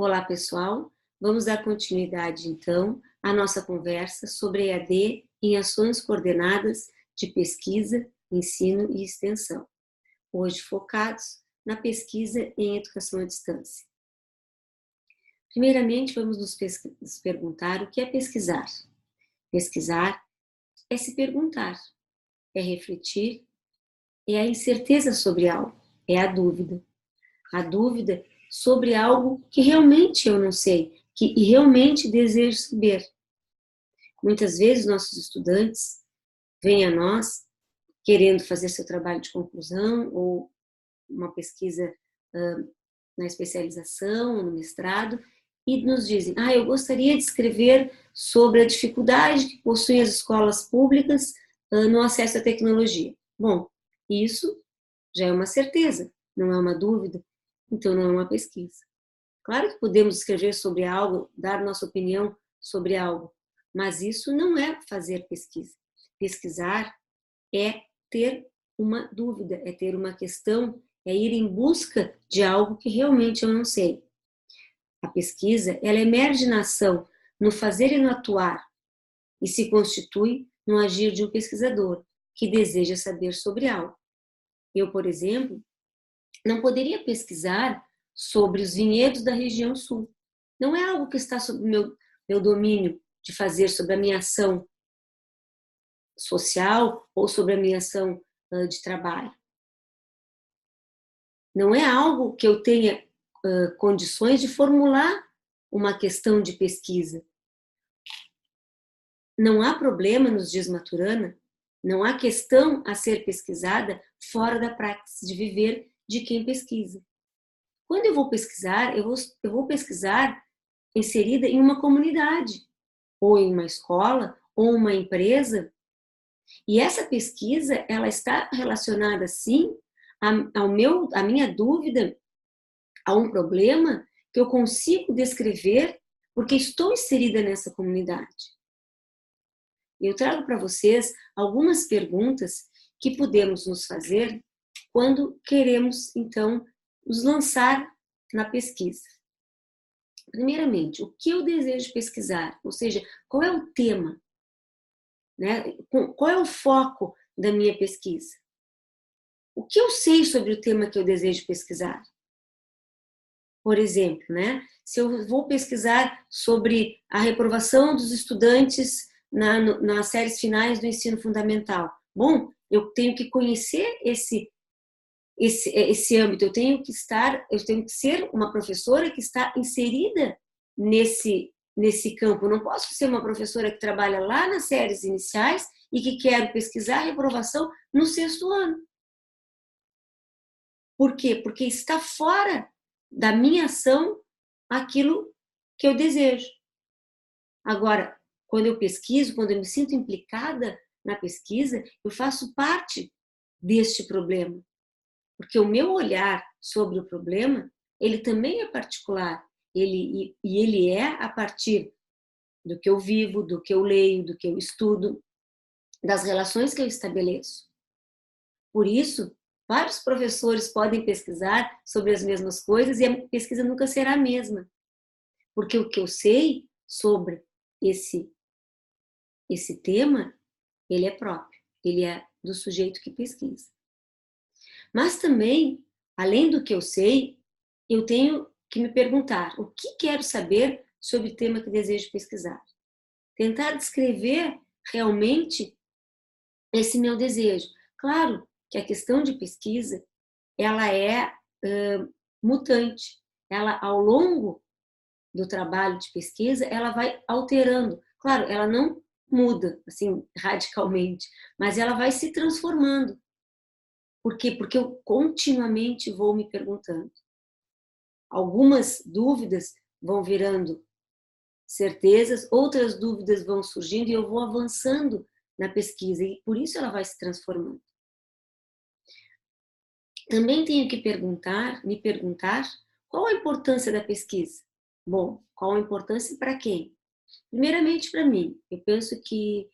Olá, pessoal. Vamos dar continuidade, então, à nossa conversa sobre EAD em ações coordenadas de pesquisa, ensino e extensão. Hoje focados na pesquisa em educação à distância. Primeiramente, vamos nos perguntar o que é pesquisar. Pesquisar é se perguntar, é refletir, é a incerteza sobre algo, é a dúvida. A dúvida sobre algo que realmente eu não sei, que realmente desejo saber. Muitas vezes nossos estudantes vêm a nós querendo fazer seu trabalho de conclusão ou uma pesquisa na especialização, no mestrado, e nos dizem, eu gostaria de escrever sobre a dificuldade que possuem as escolas públicas no acesso à tecnologia. Bom, isso já é uma certeza, não é uma dúvida, então não é uma pesquisa. Claro que podemos escrever sobre algo, dar nossa opinião sobre algo, mas isso não é fazer pesquisa. Pesquisar é ter uma dúvida, é ter uma questão, é ir em busca de algo que realmente eu não sei. A pesquisa, ela emerge na ação, no fazer e no atuar, e se constitui no agir de um pesquisador que deseja saber sobre algo. Eu, por exemplo, não poderia pesquisar sobre os vinhedos da região sul. Não é algo que está sob meu domínio de fazer, sobre a minha ação social ou sobre a minha ação de trabalho. Não é algo que eu tenha condições de formular uma questão de pesquisa. Não há problema, nos diz Maturana, não há questão a ser pesquisada fora da prática de viver de quem pesquisa. Quando eu vou pesquisar, eu vou pesquisar inserida em uma comunidade, ou em uma escola, ou uma empresa. E essa pesquisa, ela está relacionada, sim, à minha dúvida, a um problema que eu consigo descrever porque estou inserida nessa comunidade. Eu trago para vocês algumas perguntas que podemos nos fazer quando queremos, então, nos lançar na pesquisa. Primeiramente, o que eu desejo pesquisar? Ou seja, qual é o tema? Né? Qual é o foco da minha pesquisa? O que eu sei sobre o tema que eu desejo pesquisar? Por exemplo, né? Se eu vou pesquisar sobre a reprovação dos estudantes nas séries finais do ensino fundamental, bom, eu tenho que conhecer esse âmbito, eu tenho que ser uma professora que está inserida nesse campo. Eu não posso ser uma professora que trabalha lá nas séries iniciais e que quer pesquisar a reprovação no 6º ano. Por quê? Porque está fora da minha ação aquilo que eu desejo. Agora, quando eu pesquiso, quando eu me sinto implicada na pesquisa, eu faço parte deste problema. Porque o meu olhar sobre o problema, ele também é particular. Ele é a partir do que eu vivo, do que eu leio, do que eu estudo, das relações que eu estabeleço. Por isso, vários professores podem pesquisar sobre as mesmas coisas e a pesquisa nunca será a mesma. Porque o que eu sei sobre esse tema, ele é próprio, ele é do sujeito que pesquisa. Mas também, além do que eu sei, eu tenho que me perguntar o que quero saber sobre o tema que desejo pesquisar. Tentar descrever realmente esse meu desejo. Claro que a questão de pesquisa, ela é mutante. Ela, ao longo do trabalho de pesquisa, ela vai alterando. Claro, ela não muda, assim, radicalmente, mas ela vai se transformando. Por quê? Porque eu continuamente vou me perguntando. Algumas dúvidas vão virando certezas, outras dúvidas vão surgindo e eu vou avançando na pesquisa e por isso ela vai se transformando. Também tenho que me perguntar qual a importância da pesquisa. Bom, qual a importância e para quem? Primeiramente para mim. Eu penso que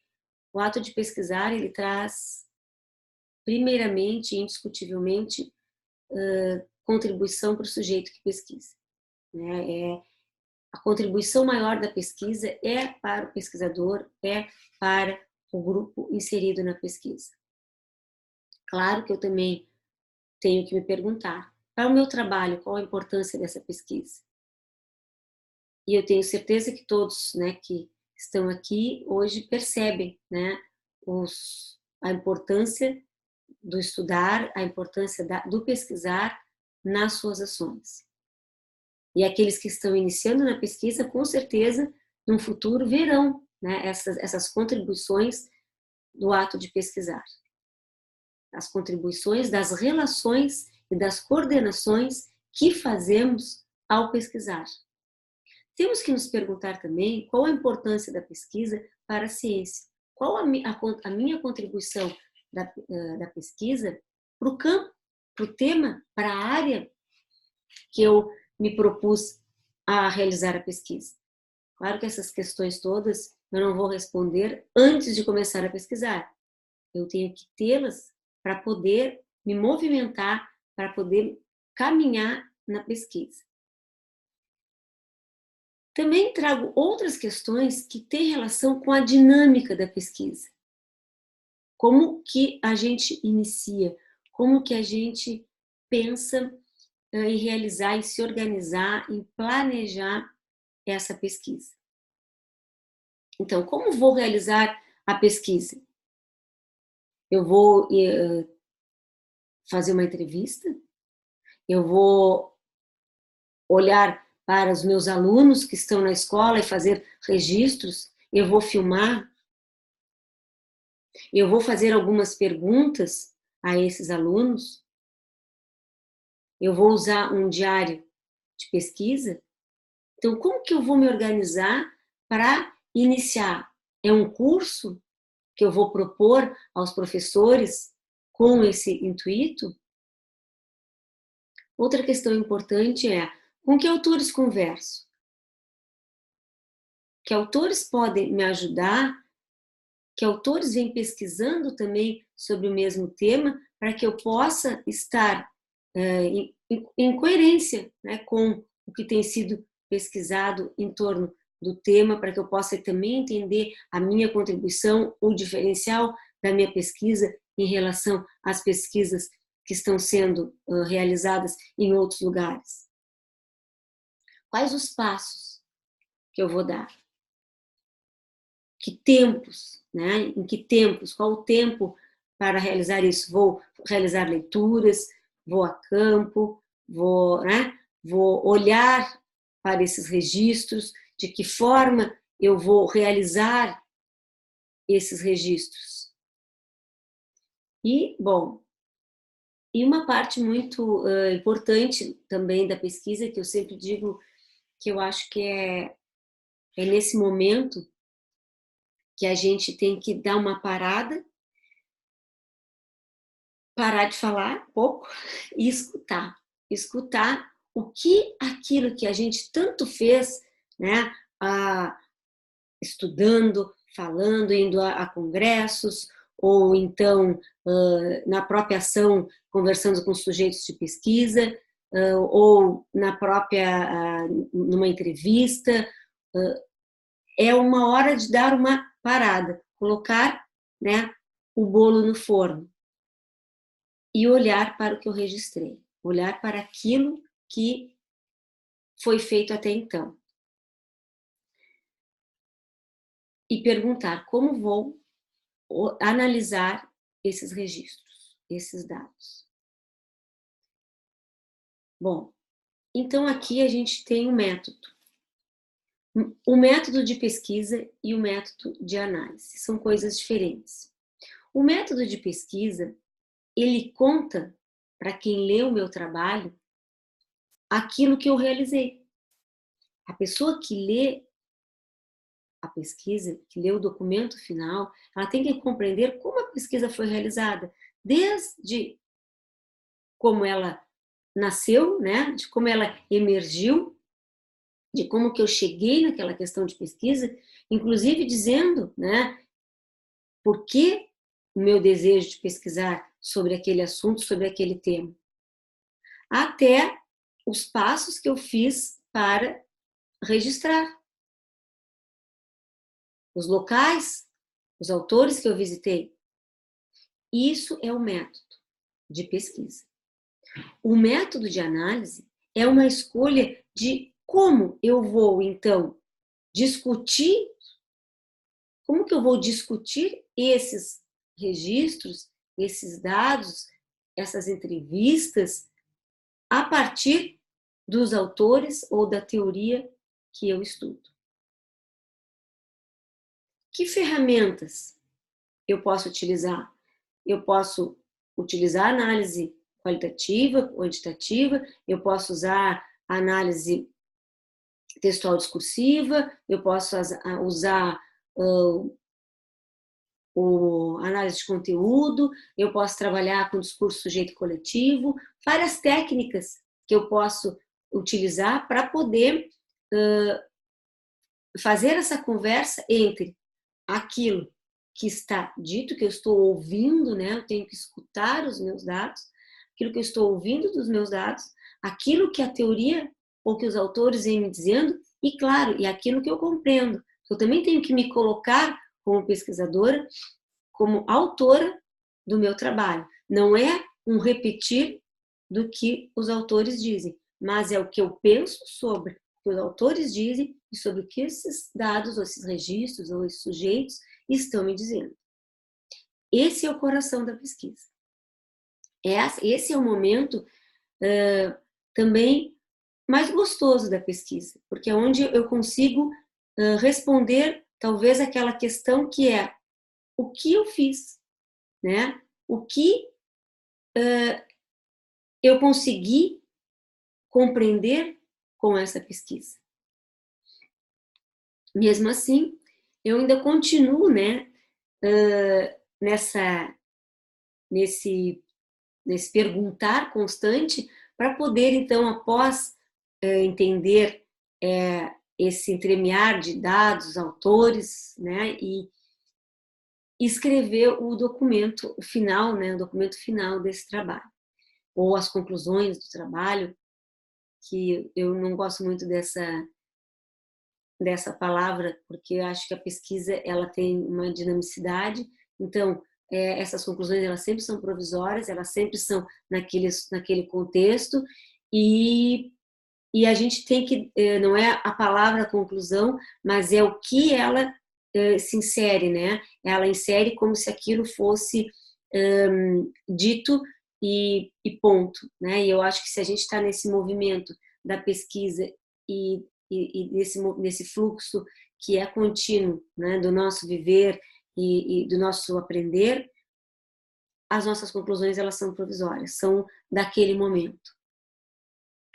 o ato de pesquisar, ele traz, primeiramente, indiscutivelmente, contribuição para o sujeito que pesquisa. Né? a contribuição maior da pesquisa é para o pesquisador, é para o grupo inserido na pesquisa. Claro que eu também tenho que me perguntar, para o meu trabalho, qual a importância dessa pesquisa? E eu tenho certeza que todos, né, que estão aqui hoje percebem, né, a importância do estudar, a importância do pesquisar nas suas ações. E aqueles que estão iniciando na pesquisa, com certeza, no futuro verão, né, essas contribuições do ato de pesquisar. As contribuições das relações e das coordenações que fazemos ao pesquisar. Temos que nos perguntar também qual a importância da pesquisa para a ciência. Qual a minha contribuição da pesquisa para o campo, para o tema, para a área que eu me propus a realizar a pesquisa. Claro que essas questões todas eu não vou responder antes de começar a pesquisar. Eu tenho que tê-las para poder me movimentar, para poder caminhar na pesquisa. Também trago outras questões que têm relação com a dinâmica da pesquisa. Como que a gente inicia, como que a gente pensa em realizar, em se organizar, em planejar essa pesquisa. Então, como vou realizar a pesquisa? Eu vou fazer uma entrevista? Eu vou olhar para os meus alunos que estão na escola e fazer registros? Eu vou filmar? Eu vou fazer algumas perguntas a esses alunos? Eu vou usar um diário de pesquisa? Então, como que eu vou me organizar para iniciar? É um curso que eu vou propor aos professores com esse intuito? Outra questão importante é, com que autores converso? Que autores podem me ajudar? Que autores vêm pesquisando também sobre o mesmo tema para que eu possa estar em coerência, né, com o que tem sido pesquisado em torno do tema, para que eu possa também entender a minha contribuição, o diferencial da minha pesquisa em relação às pesquisas que estão sendo realizadas em outros lugares. Quais os passos que eu vou dar? Que tempos, né? Em que tempos? Qual o tempo para realizar isso? Vou realizar leituras, vou a campo, vou olhar para esses registros, de que forma eu vou realizar esses registros. E, bom, e uma parte muito importante também da pesquisa, que eu sempre digo que eu acho que é nesse momento que a gente tem que dar uma parada, parar de falar um pouco e escutar. Escutar o que aquilo que a gente tanto fez, né, estudando, falando, indo a congressos, ou então na própria ação, conversando com sujeitos de pesquisa, ou na própria, numa entrevista, é uma hora de dar uma parada, colocar, né, o bolo no forno e olhar para o que eu registrei, olhar para aquilo que foi feito até então. E perguntar como vou analisar esses registros, esses dados. Bom, então aqui a gente tem um método. O método de pesquisa e o método de análise são coisas diferentes. O método de pesquisa, ele conta para quem lê o meu trabalho aquilo que eu realizei. A pessoa que lê a pesquisa, que lê o documento final, ela tem que compreender como a pesquisa foi realizada, desde como ela nasceu, né, de como ela emergiu, de como que eu cheguei naquela questão de pesquisa, inclusive dizendo, né, por que o meu desejo de pesquisar sobre aquele assunto, sobre aquele tema, até os passos que eu fiz para registrar os locais, os autores que eu visitei. Isso é o método de pesquisa. O método de análise é uma escolha de como eu vou, então, discutir, como que eu vou discutir esses registros, esses dados, essas entrevistas, a partir dos autores ou da teoria que eu estudo. Que ferramentas eu posso utilizar? Eu posso utilizar análise qualitativa, quantitativa, eu posso usar análise textual discursiva, eu posso usar análise de conteúdo, eu posso trabalhar com discurso sujeito coletivo, várias técnicas que eu posso utilizar para poder fazer essa conversa entre aquilo que está dito, que eu estou ouvindo, né? Eu tenho que escutar os meus dados, aquilo que eu estou ouvindo dos meus dados, aquilo que a teoria ou que os autores vêm me dizendo, e claro, e aquilo que eu compreendo. Eu também tenho que me colocar como pesquisadora, como autora do meu trabalho. Não é um repetir do que os autores dizem, mas é o que eu penso sobre o que os autores dizem e sobre o que esses dados, ou esses registros, ou esses sujeitos estão me dizendo. Esse é o coração da pesquisa. Esse é o momento também mais gostoso da pesquisa, porque é onde eu consigo responder talvez aquela questão que é o que eu fiz, né? O que eu consegui compreender com essa pesquisa. Mesmo assim, eu ainda continuo, né, nesse perguntar constante para poder, então, após entender esse entremear de dados, autores, né, e escrever o documento final, né, o documento final desse trabalho, ou as conclusões do trabalho, que eu não gosto muito dessa palavra, porque eu acho que a pesquisa ela tem uma dinamicidade, então essas conclusões elas sempre são provisórias, elas sempre são naquele contexto, e a gente tem que, não é a palavra conclusão, mas é o que ela se insere, né? Ela insere como se aquilo fosse dito e ponto, né? E eu acho que se a gente está nesse movimento da pesquisa e nesse fluxo que é contínuo, né, do nosso viver e do nosso aprender, as nossas conclusões elas são provisórias, são daquele momento,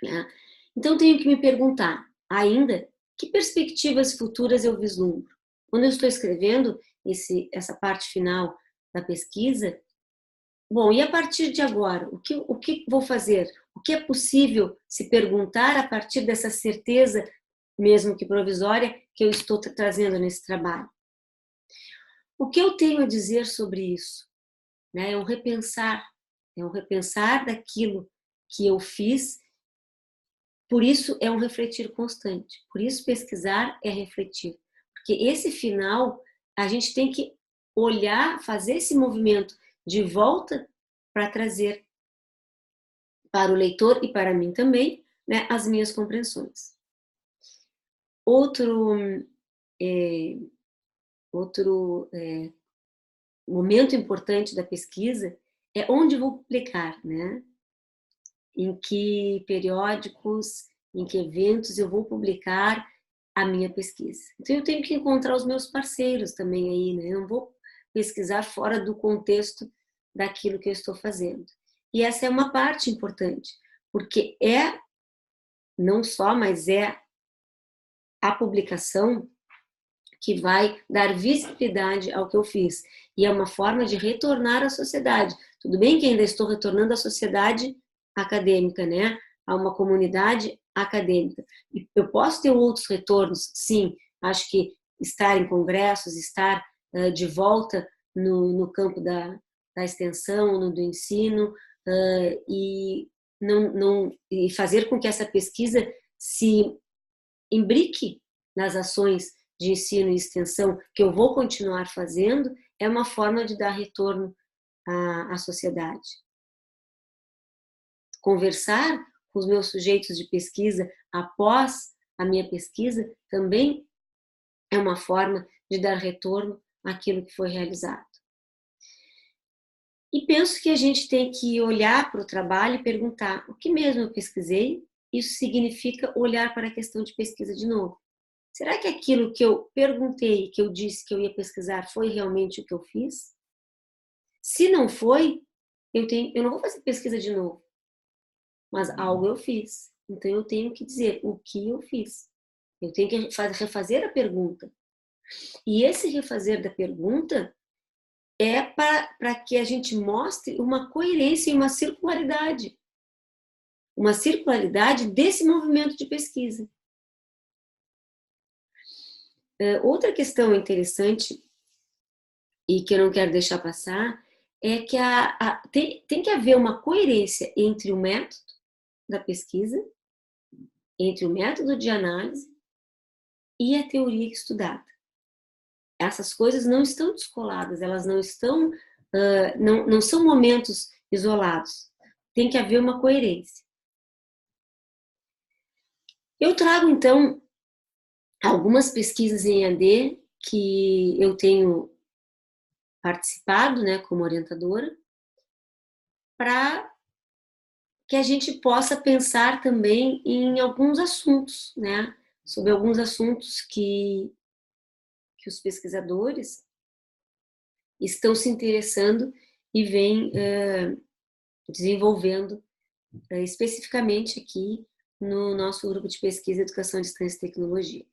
né? Então tenho que me perguntar ainda que perspectivas futuras eu vislumbro. Quando eu estou escrevendo essa parte final da pesquisa, bom, e a partir de agora, o que vou fazer? O que é possível se perguntar a partir dessa certeza, mesmo que provisória, que eu estou trazendo nesse trabalho? O que eu tenho a dizer sobre isso? Né? É um repensar daquilo que eu fiz, por isso é um refletir constante, por isso pesquisar é refletir, porque esse final a gente tem que olhar, fazer esse movimento de volta para trazer para o leitor e para mim também, né, as minhas compreensões. Outro momento importante da pesquisa é onde vou publicar, né? Em que periódicos, em que eventos eu vou publicar a minha pesquisa. Então eu tenho que encontrar os meus parceiros também aí, né? Eu não vou pesquisar fora do contexto daquilo que eu estou fazendo. E essa é uma parte importante, porque não só, mas é a publicação que vai dar visibilidade ao que eu fiz. E é uma forma de retornar à sociedade. Tudo bem que ainda estou retornando à sociedade acadêmica, né? A uma comunidade acadêmica. E eu posso ter outros retornos, sim. Acho que estar em congressos, estar de volta no campo da extensão, do ensino, e fazer com que essa pesquisa se imbrique nas ações de ensino e extensão que eu vou continuar fazendo, é uma forma de dar retorno à sociedade. Conversar com os meus sujeitos de pesquisa após a minha pesquisa também é uma forma de dar retorno àquilo que foi realizado. E penso que a gente tem que olhar para o trabalho e perguntar: o que mesmo eu pesquisei? Isso significa olhar para a questão de pesquisa de novo. Será que aquilo que eu perguntei, que eu disse que eu ia pesquisar, foi realmente o que eu fiz? Se não foi, eu não vou fazer pesquisa de novo, mas algo eu fiz. Então eu tenho que dizer o que eu fiz. Eu tenho que refazer a pergunta. E esse refazer da pergunta é para que a gente mostre uma coerência e uma circularidade. Uma circularidade desse movimento de pesquisa. Outra questão interessante e que eu não quero deixar passar é que tem que haver uma coerência entre o método da pesquisa, entre o método de análise e a teoria estudada. Essas coisas não estão descoladas, elas não estão, não são momentos isolados. Tem que haver uma coerência. Eu trago, então, algumas pesquisas em EAD que eu tenho participado, né, como orientadora, para que a gente possa pensar também em alguns assuntos, né, sobre alguns assuntos que os pesquisadores estão se interessando e vêm desenvolvendo especificamente aqui no nosso grupo de pesquisa Educação à Distância e Tecnologia.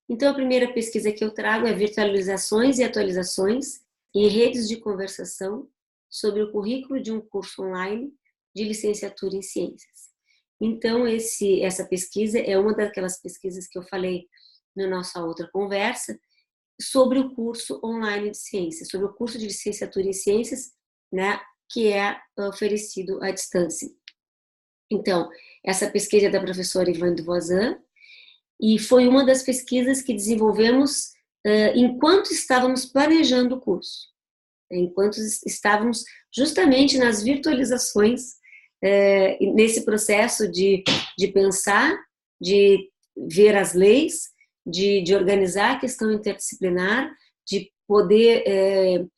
Então, a primeira pesquisa que eu trago é virtualizações e atualizações em redes de conversação sobre o currículo de um curso online de licenciatura em ciências. Então, essa pesquisa é uma daquelas pesquisas que eu falei na nossa outra conversa sobre o curso online de ciências, sobre o curso de licenciatura em ciências, né, que é oferecido à distância. Então, essa pesquisa é da professora Ivane Voisin, e foi uma das pesquisas que desenvolvemos enquanto estávamos planejando o curso, enquanto estávamos justamente nas virtualizações, nesse processo de pensar, de ver as leis, de organizar a questão interdisciplinar, de poder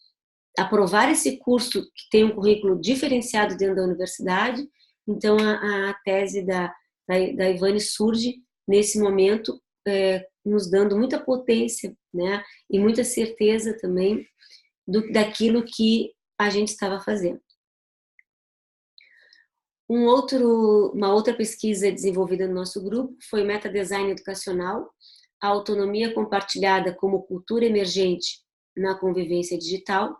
aprovar esse curso que tem um currículo diferenciado dentro da universidade. Então, a tese da Ivane surge nesse momento, nos dando muita potência, né, e muita certeza também daquilo que a gente estava fazendo. Uma outra pesquisa desenvolvida no nosso grupo foi Metadesign Educacional, a autonomia compartilhada como cultura emergente na convivência digital.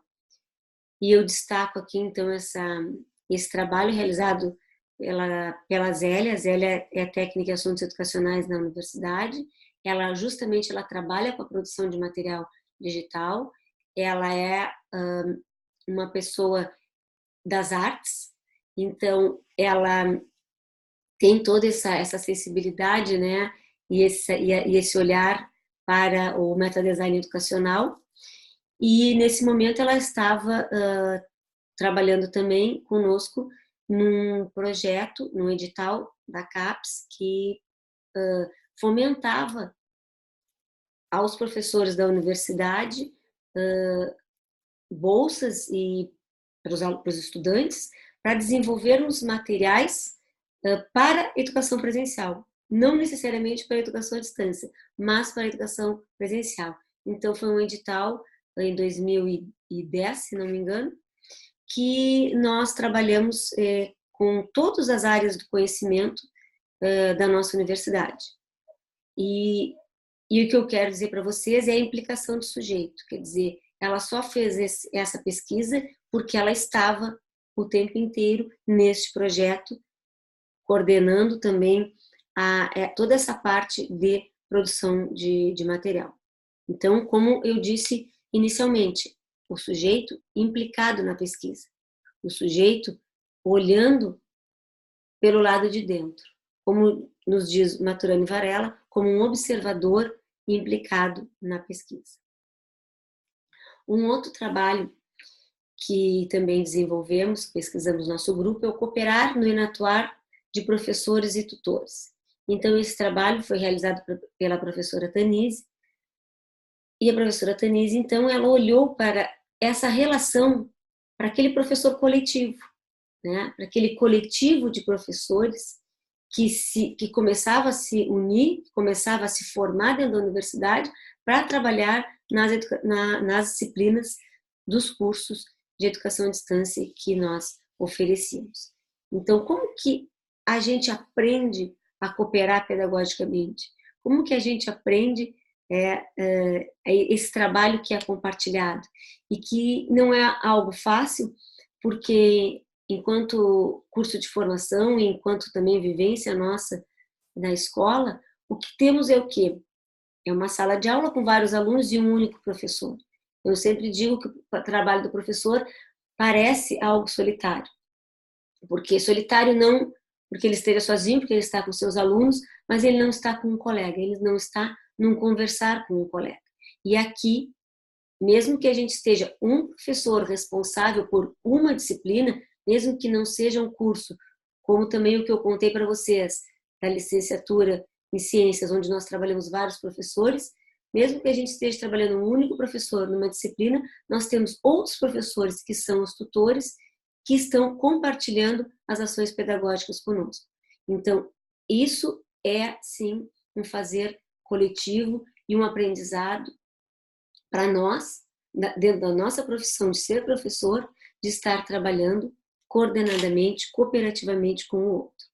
E eu destaco aqui, então, esse trabalho realizado pela Zélia. A Zélia é técnica em assuntos educacionais na universidade. Ela trabalha com a produção de material digital. Ela é uma pessoa das artes, então ela tem toda essa sensibilidade, né, e esse olhar para o metadesign educacional. E nesse momento ela estava trabalhando também conosco num projeto, num edital da CAPES, que fomentava aos professores da universidade bolsas e para os estudantes para desenvolvermos materiais para educação presencial, não necessariamente para educação à distância, mas para educação presencial. Então foi um edital em 2010, se não me engano, que nós trabalhamos com todas as áreas do conhecimento da nossa universidade. E o que eu quero dizer para vocês é a implicação do sujeito, quer dizer, ela só fez essa pesquisa porque ela estava o tempo inteiro neste projeto, coordenando também toda essa parte de produção de material. Então, como eu disse inicialmente, o sujeito implicado na pesquisa, o sujeito olhando pelo lado de dentro, como nos diz Maturana Varela, como um observador implicado na pesquisa. Um outro trabalho que também desenvolvemos, pesquisamos no nosso grupo, é o cooperar no Enatuar de professores e tutores. Então, esse trabalho foi realizado pela professora Tanise, e a professora Tanise, então, ela olhou para essa relação, para aquele professor coletivo, né? Para aquele coletivo de professores que começava a se unir, começava a se formar dentro da universidade para trabalhar nas disciplinas dos cursos de educação à distância que nós oferecíamos. Então, como que a gente aprende a cooperar pedagogicamente? Como que a gente aprende esse trabalho que é compartilhado? E que não é algo fácil, porque enquanto curso de formação e enquanto também vivência nossa na escola, o que temos é o quê? É uma sala de aula com vários alunos e um único professor. Eu sempre digo que o trabalho do professor parece algo solitário. Porque solitário não porque ele esteja sozinho, porque ele está com seus alunos, mas ele não está com um colega, ele não está num conversar com um colega. E aqui, mesmo que a gente esteja um professor responsável por uma disciplina, mesmo que não seja um curso, como também o que eu contei para vocês, da licenciatura em ciências, onde nós trabalhamos vários professores, mesmo que a gente esteja trabalhando um único professor numa disciplina, nós temos outros professores que são os tutores, que estão compartilhando as ações pedagógicas conosco. Então, isso é, sim, um fazer coletivo e um aprendizado para nós, dentro da nossa profissão de ser professor, de estar trabalhando coordenadamente, cooperativamente com o outro.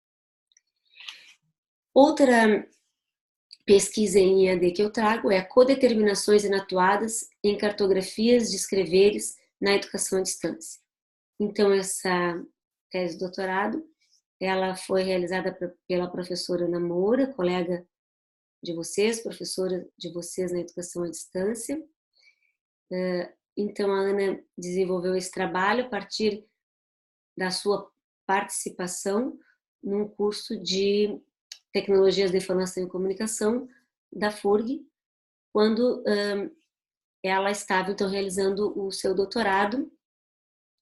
Outra pesquisa em EAD que eu trago é codeterminações inatuadas em cartografias de escreveres na educação à distância. Então, essa tese de doutorado, ela foi realizada pela professora Ana Moura, colega de vocês, professora de vocês na educação à distância. Então, a Ana desenvolveu esse trabalho a partir da sua participação num curso de Tecnologias da Informação e Comunicação da FURG, quando ela estava, então, realizando o seu doutorado,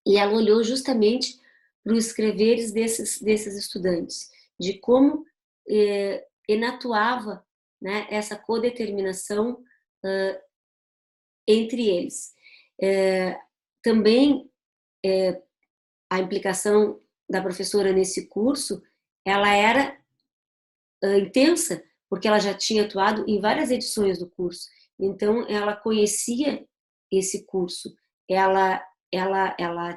e ela olhou justamente para os escreveres desses estudantes, de como enatuava, né, essa codeterminação entre eles. Também a implicação da professora nesse curso, ela era intensa, porque ela já tinha atuado em várias edições do curso. Então, ela conhecia esse curso, ela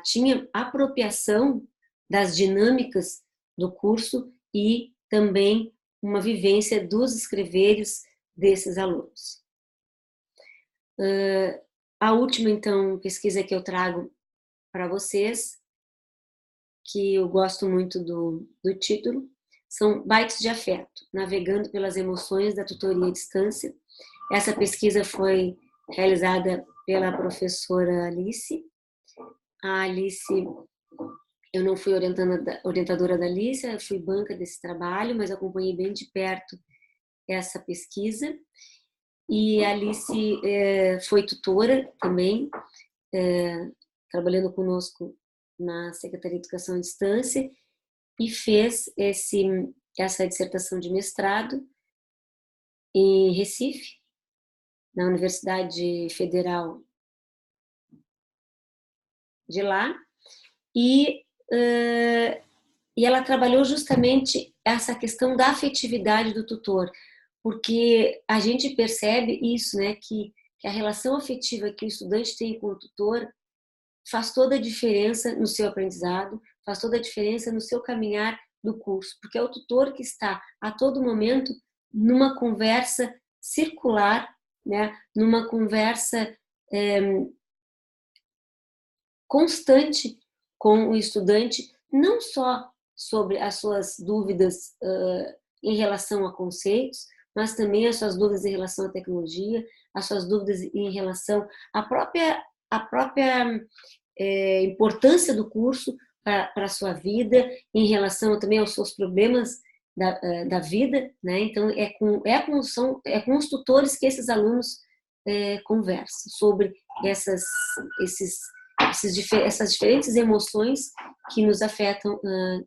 tinha apropriação das dinâmicas do curso e também uma vivência dos escreveres desses alunos. A última, então, pesquisa que eu trago para vocês, que eu gosto muito do título, são Bytes de Afeto, navegando pelas emoções da tutoria à distância. Essa pesquisa foi realizada pela professora Alice. A Alice, eu não fui orientadora da Alice, eu fui banca desse trabalho, mas acompanhei bem de perto essa pesquisa. E a Alice foi tutora também, trabalhando conosco na Secretaria de Educação à Distância, e fez essa dissertação de mestrado em Recife, na Universidade Federal de lá, e ela trabalhou justamente essa questão da afetividade do tutor, porque a gente percebe isso, né, que a relação afetiva que o estudante tem com o tutor faz toda a diferença no seu aprendizado, faz toda a diferença no seu caminhar do curso, porque é o tutor que está a todo momento numa conversa circular, né, numa conversa constante com o estudante, não só sobre as suas dúvidas em relação a conceitos, mas também as suas dúvidas em relação à tecnologia, as suas dúvidas em relação à própria importância do curso para a sua vida, em relação também aos seus problemas da vida, né? Então é com os tutores que esses alunos conversam sobre essas diferentes emoções que nos afetam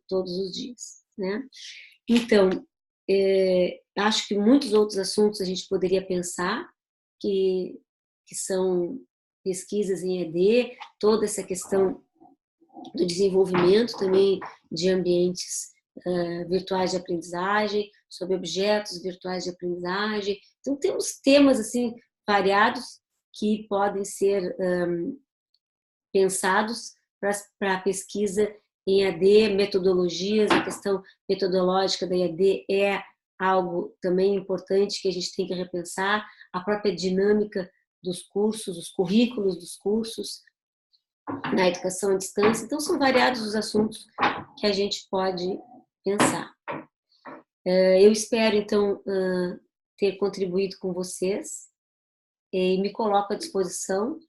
todos os dias, né? Então, acho que muitos outros assuntos a gente poderia pensar que são pesquisas em ED, toda essa questão do desenvolvimento também de ambientes virtuais de aprendizagem, sobre objetos virtuais de aprendizagem. Então, temos temas assim variados que podem ser pensados para a pesquisa em EAD, metodologias, a questão metodológica da EAD é algo também importante que a gente tem que repensar, a própria dinâmica dos cursos, os currículos dos cursos na educação à distância. Então, são variados os assuntos que a gente pode pensar. Eu espero, então, ter contribuído com vocês e me coloco à disposição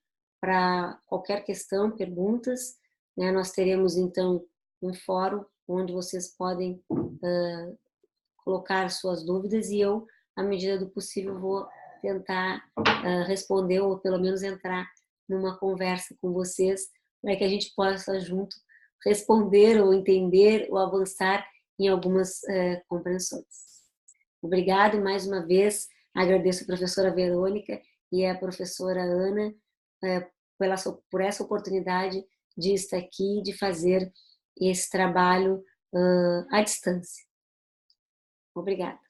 para qualquer questão, perguntas, né? Nós teremos, então, um fórum onde vocês podem colocar suas dúvidas e eu, à medida do possível, vou tentar responder ou pelo menos entrar numa conversa com vocês para que a gente possa junto responder ou entender ou avançar em algumas compreensões. Obrigado mais uma vez, agradeço a professora Verônica e a professora Ana por essa oportunidade de estar aqui, de fazer esse trabalho à distância. Obrigada.